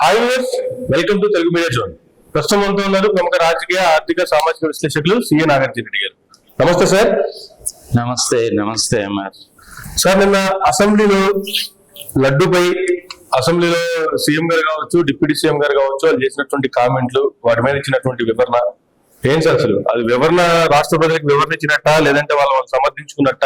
Hi viewers, welcome to Telugu media zone. ప్రస్తుతం మనతో ఉన్నారు ప్రముఖ రాజకీయ, ఆర్థిక, సామాజిక విశ్లేషకులు సిఏ నాగార్జున రెడ్డి గారు. నమస్తే సార్. నమస్తే. నమస్తే అమ్మార్. సార్, నిన్న అసెంబ్లీలో లడ్డుపై అసెంబ్లీలో సీఎం గారు కావచ్చు, డిప్యూటీ సీఎం గారు కావచ్చు, వాళ్ళు చేసినటువంటి కామెంట్లు, వాటి మీద ఇచ్చినటువంటి వివరణ ఏం సార్? అసలు అది వివరణ రాష్ట్ర ప్రజలకు వివరణ ఇచ్చినట్ట, లేదంటే వాళ్ళు సమర్థించుకున్నట్ట,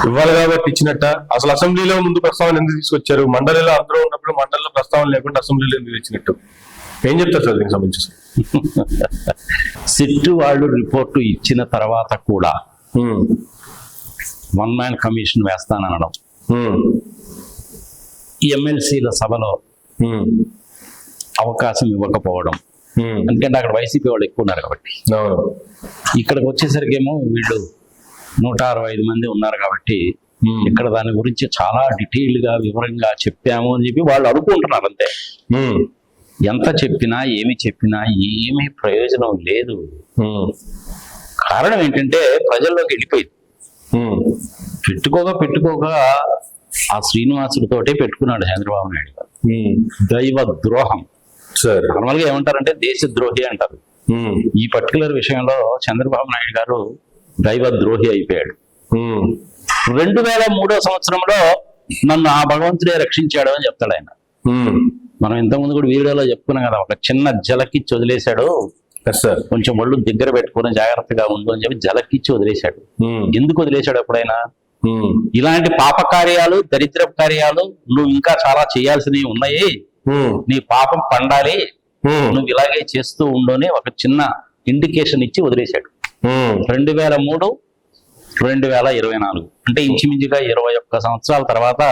ఇవ్వాలి కాబట్టి ఇచ్చినట్ట? అసలు అసెంబ్లీలో ముందు ప్రస్తావన ఎందుకు తీసుకొచ్చారు? మండలిలో అందరూ ఉన్నప్పుడు మండలిలో ప్రస్తావన లేకుండా అసెంబ్లీలో ఎందుకు ఇచ్చినట్టు ఏం చెప్తారు సార్ దీనికి సంబంధించి? సిట్టు వాళ్ళు రిపోర్టు ఇచ్చిన తర్వాత కూడా వన్ మ్యాన్ కమిషన్ వేస్తానడం, ఎమ్మెల్సీల సభలో అవకాశం ఇవ్వకపోవడం, ఎందుకంటే అక్కడ వైసీపీ వాళ్ళు ఎక్కువ ఉన్నారు కాబట్టి. ఇక్కడికి వచ్చేసరికి ఏమో వీళ్ళు 165 మంది ఉన్నారు కాబట్టి ఇక్కడ దాని గురించి చాలా డీటెయిల్ గా వివరంగా చెప్పాము అని చెప్పి వాళ్ళు అనుకుంటున్నారు. అంతే. ఎంత చెప్పినా ఏమి చెప్పినా ఏమీ ప్రయోజనం లేదు. కారణం ఏంటంటే ప్రజల్లోకి వెళ్ళిపోయింది. పెట్టుకోక ఆ శ్రీనివాసుడితోటే పెట్టుకున్నాడు చంద్రబాబు నాయుడు గారు. దైవ ద్రోహం. నార్మల్ గా ఏమంటారంటే దేశద్రోహి అంటారు. ఈ పర్టికులర్ విషయంలో చంద్రబాబు నాయుడు గారు దైవ ద్రోహి అయిపోయాడు. 2003 సంవత్సరంలో నన్ను ఆ భగవంతుడే రక్షించాడు అని చెప్తాడు ఆయన. మనం ఇంతకుముందు కూడా వీడియోలో చెప్పుకున్నాం కదా, ఒక చిన్న జలకిచ్చి వదిలేశాడు, కొంచెం ఒళ్ళు దగ్గర పెట్టుకుని జాగ్రత్తగా ఉండు అని చెప్పి జలకిచ్చి వదిలేశాడు. ఎందుకు వదిలేశాడు? ఎప్పుడైనా ఇలాంటి పాప కార్యాలు, దరిద్ర కార్యాలు నువ్వు ఇంకా చాలా చేయాల్సినవి ఉన్నాయి, నీ పాపం పండాలి, నువ్వు ఇలాగే చేస్తూ ఉండు ఒక చిన్న ఇండికేషన్ ఇచ్చి వదిలేశాడు. 2003, 2024 అంటే ఇంచుమించుగా 21 సంవత్సరాల తర్వాత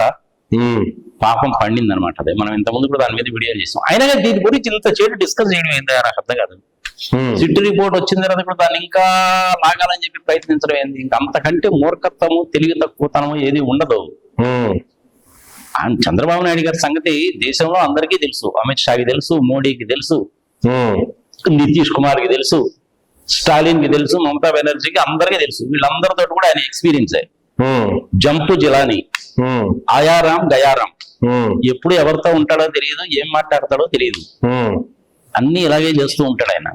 పాపం పండింది అనమాట. అదే మనం ఇంతకుముందు కూడా దాని మీద వీడియో చేస్తాం. అయినా కానీ దీని గురించి ఇంత చేటు డిస్కస్ చేయడం ఏంటి నాకు అర్థం కాదు. సిట్ రిపోర్ట్ వచ్చిన తర్వాత కూడా దాన్ని ఇంకా లాగాలని చెప్పి ప్రయత్నించడం ఏంది? ఇంకా అంతకంటే మూర్ఖత్వము, తెలివి తక్కువతనము ఏది ఉండదు. చంద్రబాబు నాయుడు గారి సంగతి దేశంలో అందరికీ తెలుసు. అమిత్ షాకి తెలుసు, మోడీకి తెలుసు, నితీష్ కుమార్కి తెలుసు, స్టాలిన్ కి తెలుసు, మమతా బెనర్జీకి అందరికీ తెలుసు. వీళ్ళందరితో కూడా ఆయన ఎక్స్పీరియన్స్ అయ్యి జంపు జిలానీ, ఆయారాం గయారాం, ఎప్పుడు ఎవరితో ఉంటాడో తెలియదు, ఏం మాట్లాడతాడో తెలియదు, అన్ని ఇలాగే చేస్తూ ఉంటాడు ఆయన.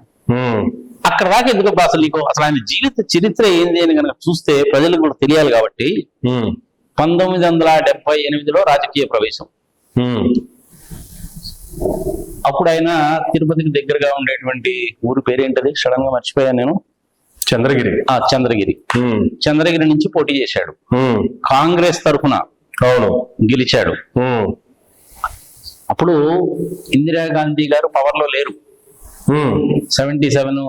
అక్కడ దాకా ఎందుకు అసలు నీకు అసలు ఆయన జీవిత చరిత్ర ఏంది అని కనుక చూస్తే ప్రజలకు కూడా తెలియాలి కాబట్టి 1978లో రాజకీయ ప్రవేశం. అప్పుడు ఆయన తిరుపతికి దగ్గరగా ఉండేటువంటి ఊరు పేరేంటది సడన్ గా మర్చిపోయాను నేను. చంద్రగిరి నుంచి పోటీ చేశాడు. కాంగ్రెస్ తరఫున గెలిచాడు. అప్పుడు ఇందిరాగాంధీ గారు పవర్ లో లేరు. 77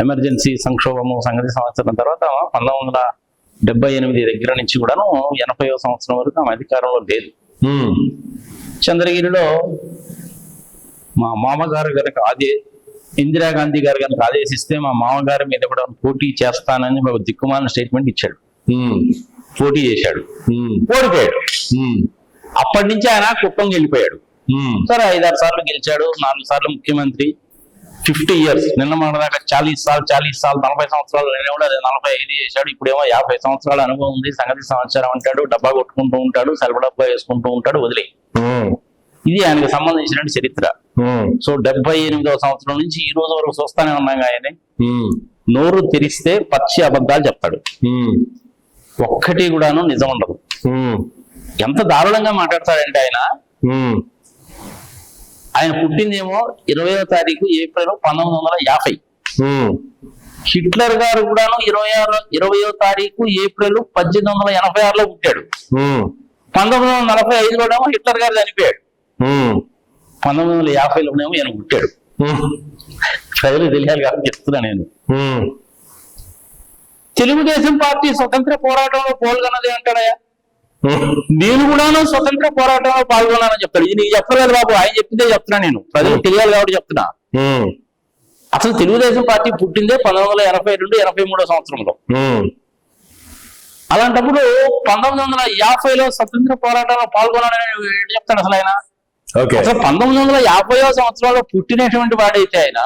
ఎమర్జెన్సీ సంక్షోభము సంగతి సంవత్సరం తర్వాత 1978 దగ్గర నుంచి కూడాను 80వ సంవత్సరం వరకు ఆమె అధికారంలో లేదు. చంద్రగిరిలో మా మామగారు కనుక ఇందిరాగాంధీ గారు కనుక ఆదేశిస్తే మా మామగారి మీద కూడా పోటీ చేస్తానని ఒక దిక్కుమాలిన స్టేట్మెంట్ ఇచ్చాడు. పోటీ చేశాడు, ఓడిపోయాడు. అప్పటి నుంచి ఆయన కుప్పం వెళ్ళిపోయాడు. సరే 5-6 సార్లు గెలిచాడు, 4 సార్లు ముఖ్యమంత్రి, 50 years. నిన్న మన దాకా 40 సార్లు 40 సంవత్సరాలు నేను కూడా 45 చేశాడు. ఇప్పుడేమో 50 సంవత్సరాల అనుభవం ఉంది, సంగతి సమాచారం అంటాడు, డబ్బా కొట్టుకుంటూ ఉంటాడు, సెలవు డబ్బా వేసుకుంటూ ఉంటాడు, వదిలే. ఇది ఆయనకు సంబంధించిన చరిత్ర. సో 78వ సంవత్సరం నుంచి ఈ రోజు వరకు చూస్తానే ఉన్నాం. ఆయన నోరు తెరిస్తే పచ్చి అబద్ధాలు చెప్తాడు, ఒక్కటి కూడాను నిజం ఉండదు. ఎంత దారుణంగా మాట్లాడతాడంటే ఆయన పుట్టిందేమో 20వ తారీఖు ఏప్రిల్ 1950. హిట్లర్ గారు కూడాను 20వ తారీఖు ఏప్రిల్ 1886లో పుట్టాడు. 1945లోనేమో హిట్లర్ గారు చనిపోయాడు. 1950లోనేమో ఈయన పుట్టాడు. ప్రజలు తెలియాలి కాబట్టి చెప్తున్నా నేను. తెలుగుదేశం పార్టీ స్వతంత్ర పోరాటంలో పాల్గొన్నది అంటాడయా. నేను కూడాను స్వతంత్ర పోరాటంలో పాల్గొన్నానని చెప్తాడు. ఇది నీకు చెప్పలేదు బాబు, ఆయన చెప్పిందే చెప్తున్నా నేను. ప్రజలకు తెలియాలి కాబట్టి చెప్తున్నా. అసలు తెలుగుదేశం పార్టీ పుట్టిందే 1982-83 సంవత్సరంలో. అలాంటప్పుడు 1950లో స్వతంత్ర పోరాటంలో పాల్గొన్నాడని చెప్తాడు అసలు ఆయన. అసలు 1950వ సంవత్సరంలో పుట్టినటువంటి వాడైతే ఆయన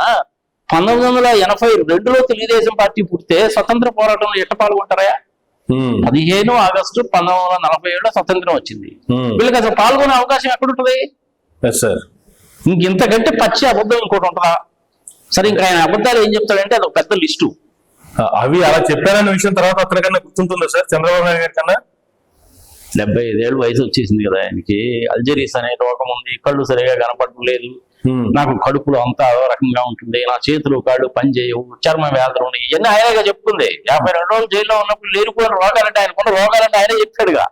1982లో తెలుగుదేశం పార్టీ పుట్టితే స్వతంత్ర పోరాటంలో ఎట్ట పాల్గొంటారా? 15 ఆగస్టు 1947 స్వతంత్రం వచ్చింది. వీళ్ళకి అసలు పాల్గొనే అవకాశం ఎక్కడుంటది? సార్ ఇంతకంటే పచ్చి అబద్ధం ఇంకోటి ఉంటుందా? సరే, ఇంకా ఆయన అబద్ధాలు ఏం చెప్తాడంటే అది ఒక పెద్ద లిస్టు. అవి అలా చెప్పారన్న విషయం తర్వాత అతనికన్నా గుర్తుంటుందా సార్ చంద్రబాబు నాయుడు గారి కన్నా? 75 ఏళ్ళు వయసు వచ్చేసింది కదా ఆయనకి. అల్జరీస్ అనే రోగం ఉంది, కళ్ళు సరిగా కనపడడం లేదు, నాకు కడుపులో అంతా అదో రకంగా ఉంటుంది, నా చేతులు కాళ్ళు పనిచేయవు, చర్మ వ్యాధులు ఉన్నాయి, ఇవన్నీ ఆయనగా చెప్పుకుంది. 52 రోజులు జైల్లో ఉన్నప్పుడు లేనిపోయిన రోగాలంటే ఆయనకున్న రోగాలంటే ఆయనే చెప్పాడుగా.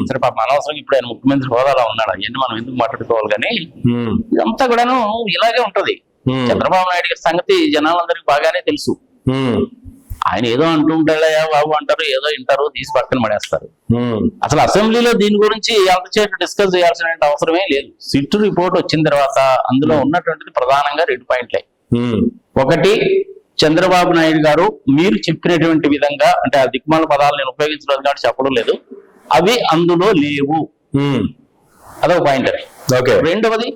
సరే పాపం అనవసరం ఇప్పుడు ఆయన ముఖ్యమంత్రి హోదాలో ఉన్నాడు, అవన్నీ మనం ఎందుకు మాట్లాడుకోవాలి, కానీ ఇదంతా కూడాను ఇలాగే ఉంటది. చంద్రబాబు నాయుడు గారి సంగతి జనాలందరికీ బాగానే తెలుసు. ఆయన ఏదో అంటూ ఉంటాడయా బాబు అంటారు, ఏదో వింటారు, తీసి పక్కన పడేస్తారు. అసలు అసెంబ్లీలో దీని గురించి ఎంతసేపు డిస్కస్ చేయాల్సిన అవసరమే లేదు. సిట్ రిపోర్ట్ వచ్చిన తర్వాత అందులో ఉన్నటువంటిది ప్రధానంగా 2 పాయింట్లే. ఒకటి, చంద్రబాబు నాయుడు గారు మీరు చెప్పినటువంటి విధంగా, అంటే ఆ దిక్మాల పదాలు నేను ఉపయోగించలేదు కాబట్టి చెప్పడం లేదు, అవి అందులో లేవు, అదొక పాయింట్. రెండవది,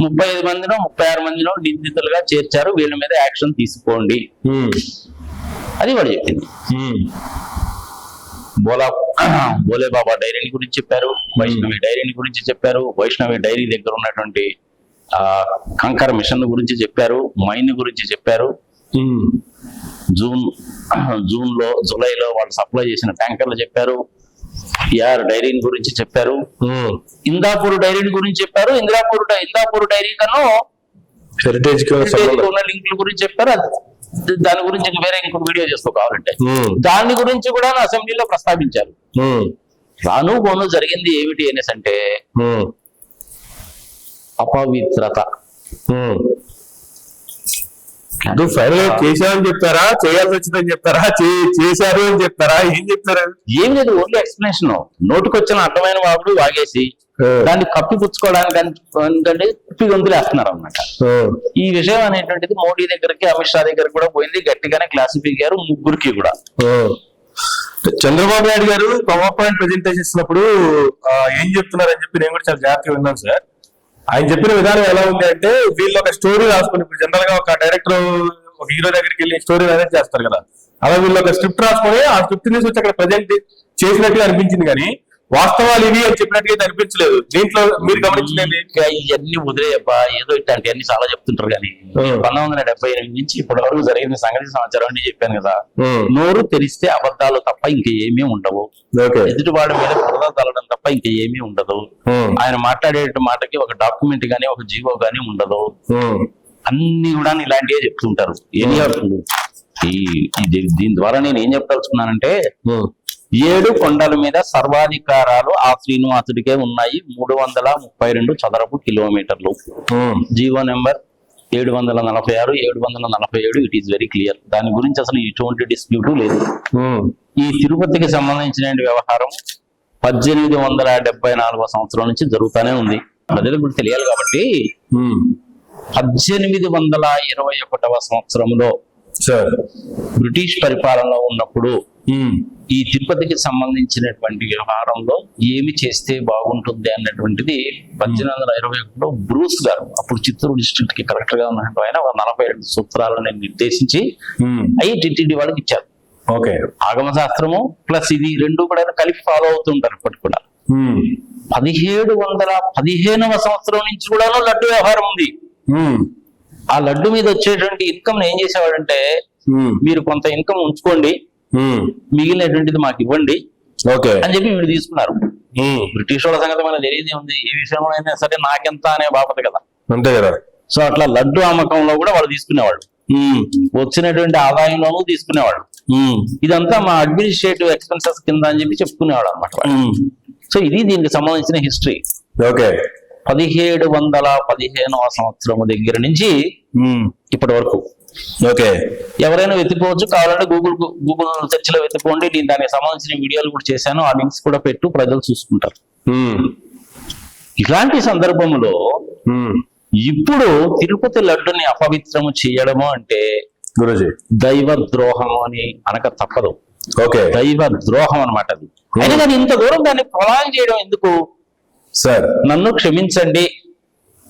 35 మందినో 36 మందినో నిందితులుగా చేర్చారు, వీళ్ళ మీద యాక్షన్ తీసుకోండి, అది వాడు చెప్పింది. బోలే బాబా డైరీని గురించి చెప్పారు, వైష్ణవి డైరీని గురించి చెప్పారు, వైష్ణవి డైరీ దగ్గర ఉన్నటువంటి కంకర మిషన్ గురించి చెప్పారు, మైన్ గురించి చెప్పారు, జూలైలో వాళ్ళు సప్లై చేసిన ట్యాంకర్లు చెప్పారు, డైరీని గురించి చెప్పారు, ఇందాపూర్ డైరీని గురించి చెప్పారు, ఇందాపూర్ డైరీ కన్నా హెరిటేజ్ ఉన్న లింకుల గురించి చెప్పారు. దాని గురించి వేరే ఇంకొక వీడియో చేసుకో కావాలంటే. దాని గురించి కూడా అసెంబ్లీలో ప్రస్తావించారు. రాను పోను జరిగింది ఏమిటి అనేసి అంటే అపవిత్రత. ఫైనల్ చేశారని చెప్తారా, చేయాల్సి వచ్చిందని చెప్తారా, చేశారు అని చెప్తారా, ఏం చెప్తారా? ఏం లేదు, ఓన్లీ ఎక్స్ప్లెనేషన్. నోటుకొచ్చిన అర్థమైన వాడు వాగేసి దాన్ని కప్పిపుచ్చుకోవడానికి కుప్పి గొంతులేస్తున్నారు అన్నమాట. ఈ విషయం అనేటువంటిది మోడీ దగ్గరికి, అమిత్ షా దగ్గరికి కూడా పోయింది, గట్టిగానే క్లాసిఫై అయ్యారు ముగ్గురికి కూడా. చంద్రబాబు నాయుడు గారు పవర్ పాయింట్ ప్రెజెంటేషన్ ఇచ్చినప్పుడు ఏం చెప్తున్నారని చెప్పి నేను కూడా చాలా జాగ్రత్తగా విన్నాను సార్. ఆయన చెప్పిన విధానం ఎలా ఉంది అంటే, వీళ్ళు ఒక స్టోరీ రాసుకుని, ఇప్పుడు జనరల్ గా ఒక డైరెక్టర్ ఒక హీరో దగ్గరికి వెళ్ళి స్టోరీ అరేంజ్ చేస్తారు కదా, అలా వీళ్ళు ఒక స్క్రిప్ట్ రాసుకొని ఆ స్క్రిప్ట్ నుంచి వచ్చి అక్కడ ప్రజెంట్ చేసినట్టుగా అనిపించింది, కానీ వాస్తవాలు ఇవి అని చెప్పినట్టుగా అనిపించలేదు. దీంట్లో మీరు గమనించలేదు? ఇవన్నీ వదిలేయబ్బా, ఏదో ఇట్లాంటి అన్ని చాలా చెప్తుంటారు, కానీ 1978 నుంచి ఇప్పటి వరకు జరిగిన సంగతి సమాచారం అని చెప్పాను కదా. నోరు తెరిస్తే అబద్ధాలు తప్ప ఇంకా ఏమీ ఉండవు, ఎదుటివాడి మీద బురద తల్లడం తప్ప ఇంకా ఏమీ ఉండదు. ఆయన మాట్లాడే మాటకి ఒక డాక్యుమెంట్ గానీ ఒక జీవో గానీ ఉండదు. అన్ని కూడా ఇలాంటివే చెప్తుంటారు. దీని ద్వారా నేను ఏం చెప్పదలుచుకున్నానంటే, 7 కొండల మీద సర్వాధికారాలు ఆ శ్రీనివాసుడికే ఉన్నాయి, 332 చదరపు కిలోమీటర్లు. GO number 746, 747, it is very clear. దాని గురించి అసలు ఎటువంటి డిస్ప్యూట్ లేదు. ఈ తిరుపతికి సంబంధించిన వ్యవహారం 1874 సంవత్సరం నుంచి జరుగుతూనే ఉంది. ప్రజలకు కూడా తెలియాలి కాబట్టి 1821 సంవత్సరంలో బ్రిటిష్ పరిపాలనలో ఉన్నప్పుడు ఈ తిరుపతికి సంబంధించినటువంటి వ్యవహారంలో ఏమి చేస్తే బాగుంటుంది అన్నటువంటిది 1821లో బ్రూస్ గారు, అప్పుడు చిత్తూరు డిస్ట్రిక్ట్ కి కలెక్టర్ గా ఉన్నట్టు ఆయన 42 సూత్రాలను నిర్దేశించి అవి టిటిడి వాళ్ళకి ఇచ్చారు. ఆగమ శాస్త్రము ప్లస్ ఇది రెండు కూడా కలిపి ఫాలో అవుతుంటారు ఇప్పటికి కూడా. 1715 సంవత్సరం నుంచి కూడా లడ్డు వ్యవహారం ఉంది. ఆ లడ్డు మీద వచ్చేటువంటి ఇన్కమ్ ఏం చేసేవాడంటే, మీరు కొంత ఇన్కమ్ ఉంచుకోండి, మిగిలినటువంటిది మాకు ఇవ్వండి అని చెప్పి వీళ్ళు తీసుకున్నారు. బ్రిటిష్ వాళ్ళ సంగతి మనకు తెలియదే ఉంది, ఏ విషయంలో అయినా సరే నాకెంత అనే బాపత కదా, అంతే కదా. సో అట్లా లడ్డు అమ్మకంలో కూడా వాళ్ళు తీసుకునేవాళ్ళు, వచ్చినటువంటి ఆదాయంలోనూ తీసుకునేవాళ్ళు. ఇదంతా మా అడ్మినిస్ట్రేటివ్ ఎక్స్పెన్సెస్ కింద అని చెప్పి చెప్పుకునేవాడు అనమాట. సో ఇది దీనికి సంబంధించిన హిస్టరీ. 1715 సంవత్సరం దగ్గర నుంచి ఇప్పటి వరకు ఎవరైనా వెతుక్కోవచ్చు, కావాలంటే గూగుల్ సెర్చ్ లో వెతుక్కోండి. నేను దానికి సంబంధించిన వీడియోలు కూడా చేశాను, ఆ లింక్స్ కూడా పెట్టు, ప్రజలు చూసుకుంటారు. ఇలాంటి సందర్భంలో ఇప్పుడు తిరుపతి లడ్డుని అపవిత్రము చేయడము అంటే దైవ ద్రోహము అని అనక తప్పదు. దైవ ద్రోహం అనమాట అది. అయినా కానీ ఇంత దూరం దాన్ని ప్రొలాంగ్ చేయడం ఎందుకు? సార్ నన్ను క్షమించండి,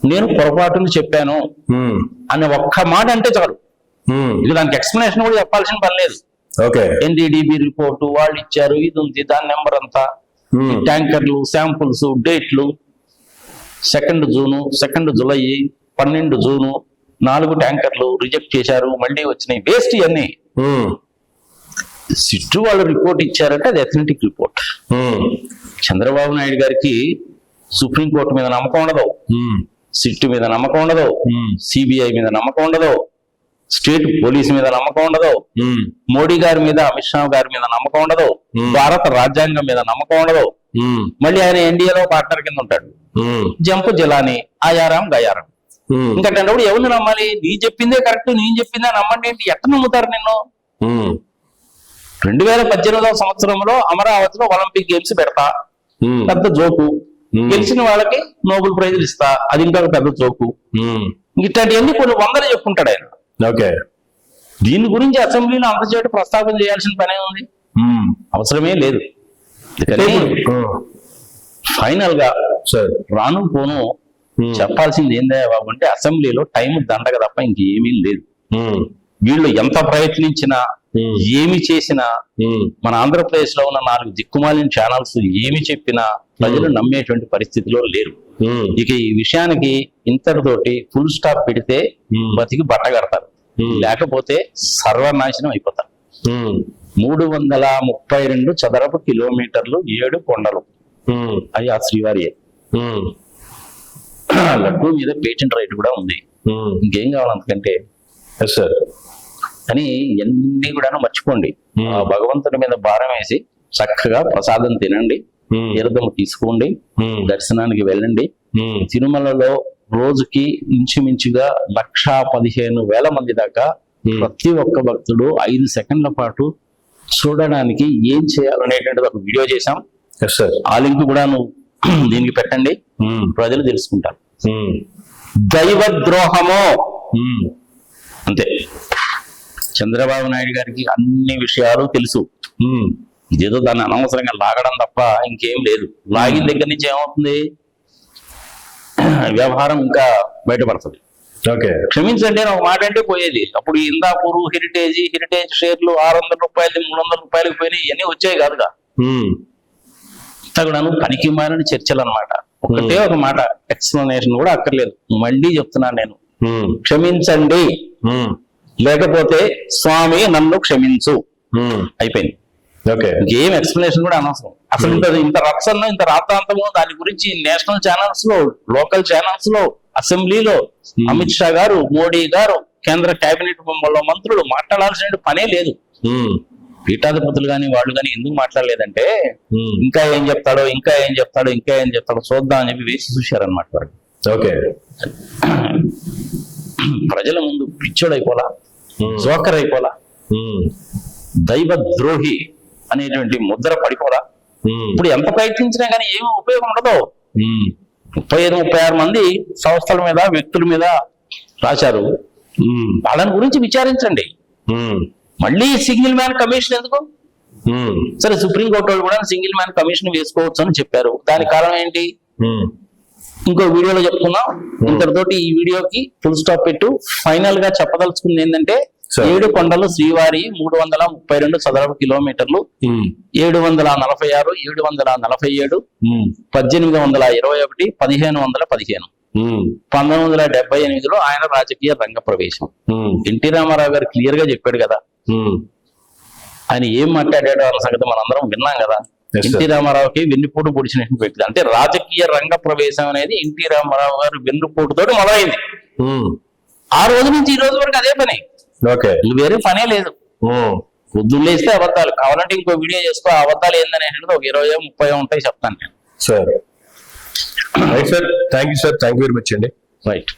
నేను పొరపాటును చెప్పాను అనే ఒక్క మాట అంటే చాలు. ఇక దానికి ఎక్స్ప్లెనేషన్ కూడా చెప్పాల్సిన పని లేదు. ఓకే. ఎన్డీడీబీ రిపోర్టు వాళ్ళు ఇచ్చారు, ఇది ఉంది, దాని నెంబర్ అంతా, ట్యాంకర్లు, శాంపుల్స్, డేట్లు, 2 జూను, 2 జూలై, 12 జూను 4 ట్యాంకర్లు రిజెక్ట్ చేశారు, మళ్ళీ వచ్చినాయి, వేస్ట్ ఇవన్నీ. సిట్టు వాళ్ళు రిపోర్ట్ ఇచ్చారంటే అది అథెంటిక్ రిపోర్ట్. చంద్రబాబు నాయుడు గారికి సుప్రీంకోర్టు మీద నమ్మకం ఉండదు, సిట్టు మీద నమ్మకం ఉండదు, సిబిఐ మీద నమ్మకం ఉండదు, స్టేట్ పోలీస్ మీద నమ్మకం ఉండదు, మోడీ గారి మీద, అమిత్ షా గారి మీద నమ్మకం ఉండదు, భారత రాజ్యాంగం మీద నమ్మకం ఉండదు. మళ్ళీ ఆయన ఎన్డీఏలో పార్ట్నర్ కింద ఉంటాడు, జంపు జిలాని, ఆయారం గయారం. ఇంకా ఎవరిని నమ్మాలి? నీ చెప్పిందే కరెక్ట్, నేను చెప్పిందే నమ్మండి ఏంటి? ఎట్ట నమ్ముతారు నిన్ను? 2018వ సంవత్సరంలో అమరావతిలో ఒలింపిక్ గేమ్స్ పెడతా, పెద్ద జోకు. గెలిచిన వాళ్ళకి నోబెల్ ప్రైజులు ఇస్తా, అది ఇంకా పెద్ద జోకు. ఇట్లాంటివన్నీ కొన్ని వందలు చెప్పుకుంటాడు ఆయన. ఓకే. దీని గురించి అసెంబ్లీలో అంతచేటు ప్రస్తావన చేయాల్సిన పనే ఉంది, అవసరమే లేదు. ఫైనల్ గా రాను పోను చెప్పాల్సింది ఏందా బాబు అంటే, అసెంబ్లీలో టైం దండగ తప్ప ఇంకేమీ లేదు. వీళ్ళు ఎంత ప్రయత్నించినా, ఏమి చేసినా, మన ఆంధ్రప్రదేశ్ లో ఉన్న 4 దిక్కుమాలిన ఛానల్స్ ఏమి చెప్పినా ప్రజలు నమ్మేటువంటి పరిస్థితిలో లేరు. ఇక ఈ విషయానికి ఇంతటితోటి ఫుల్ స్టాప్ పెడితే బతికి బట్ట కడతారు, లేకపోతే సర్వనాశనం అయిపోతారు. 332 చదరపు కిలోమీటర్లు, 7 కొండలు, అది ఆ శ్రీవారి. లడ్డూ మీద పేటెంట్ రైట్ కూడా ఉంది. ఇంకేం కావాలి అంతకంటే? అని ఇవన్నీ కూడా మర్చిపోండి. ఆ భగవంతుడి మీద భారం వేసి చక్కగా ప్రసాదం తినండి, తీర్థం తీసుకోండి, దర్శనానికి వెళ్ళండి. తిరుమలలో రోజుకి ఇంచుమించుగా 1,15,000 మంది దాకా ప్రతి ఒక్క భక్తుడు 5 సెకండ్ల పాటు చూడడానికి ఏం చేయాలనేటువంటిది ఒక వీడియో చేశాం. ఆ లింక్ కూడా నువ్వు దీనికి పెట్టండి, ప్రజలు తెలుసుకుంటారు. దైవ ద్రోహమో అంతే. చంద్రబాబు నాయుడు గారికి అన్ని విషయాలు తెలుసు, ఇదేదో దాన్ని అనవసరంగా లాగడం తప్ప ఇంకేం లేదు. లాగిన దగ్గర నుంచి ఏమవుతుంది? వ్యవహారం ఇంకా బయటపడుతుంది. ఓకే. క్షమించండి అని ఒక మాట అంటే పోయేది. అప్పుడు ఇందాపూర్ హెరిటేజ్ షేర్లు 600 రూపాయలు 300 రూపాయలకు పోయినాయి, ఇవన్నీ వచ్చాయి కాదుగా. కూడాను పనికి మారిన చర్చలు అన్నమాట. ఒకటే ఒక మాట, ఎక్స్ప్లెనేషన్ కూడా అక్కర్లేదు, మళ్ళీ చెప్తున్నాను నేను, క్షమించండి, లేకపోతే స్వామి నన్ను క్షమించు, అయిపోయింది. ఇంకేం ఎక్స్ప్లెనేషన్ కూడా అనవసరం. అసలు ఇంత రచ్చను, ఇంత రాతాంతము దాని గురించి నేషనల్ ఛానల్స్ లో, లోకల్ ఛానల్స్ లో, అసెంబ్లీలో అమిత్ షా గారు, మోడీ గారు, కేంద్ర కేబినెట్ మంత్రులు మాట్లాడాల్సిన పనే లేదు. పీఠాధిపతులు కానీ వాళ్ళు కానీ ఎందుకు మాట్లాడలేదంటే, ఇంకా ఏం చెప్తాడో చూద్దాం అని చెప్పి వేసి చూశారనమాట వాళ్ళు. ఓకే. ప్రజల ముందు పిచ్చోడైపోలా, జోకర్ అయిపోలా, దైవ ద్రోహి అనేటువంటి ముద్ర పడిపోలా. ఇప్పుడు ఎంత ప్రయత్నించినా కానీ ఏమీ ఉపయోగం ఉండదు. 35-36 మంది సంస్థల మీద, వ్యక్తుల మీద రాశారు. వాళ్ళని గురించి విచారించండి. మళ్ళీ సింగిల్ మ్యాన్ కమిషన్ ఎందుకు? సరే, సుప్రీంకోర్టు వాళ్ళు కూడా సింగిల్ మ్యాన్ కమిషన్ వేసుకోవచ్చు అని చెప్పారు. దానికి కారణం ఏంటి? ఇంకో వీడియోలో చెప్పుకున్నాం. ఇంతటితోటి ఈ వీడియోకి ఫుల్ స్టాప్ పెట్టు. ఫైనల్ గా చెప్పదలుచుకుంది ఏంటంటే, 7 కొండలు శ్రీవారి, 332 చదరపు కిలోమీటర్లు, 746, 747, 1821, 1515, 1978లో ఆయన రాజకీయ రంగ ప్రవేశం. ఎన్టీ రామారావు గారు క్లియర్ గా చెప్పాడు కదా, ఆయన ఏం మాట్లాడాడో అన్న సంగతి మనందరం విన్నాం కదా. ఎన్టీ రామారావుకి వెన్నుపోటు పొడిచినటువంటి వ్యక్తి. అంటే రాజకీయ రంగ ప్రవేశం అనేది ఎన్టీ రామారావు గారు వెన్నుపోటుతో మొదలైంది. ఆ రోజు నుంచి ఈ రోజు వరకు అదే పని, వేరే పనే లేదు. పొద్దున్నేస్తే అబద్ధాలు. కావాలంటే ఇంకో వీడియో చేసుకో, అబద్ధాలు ఏందనేది ఒక 20-30 ఉంటాయి, చెప్తాను నేను. Sir right sir, thank you sir, thank you very much అండి. రైట్.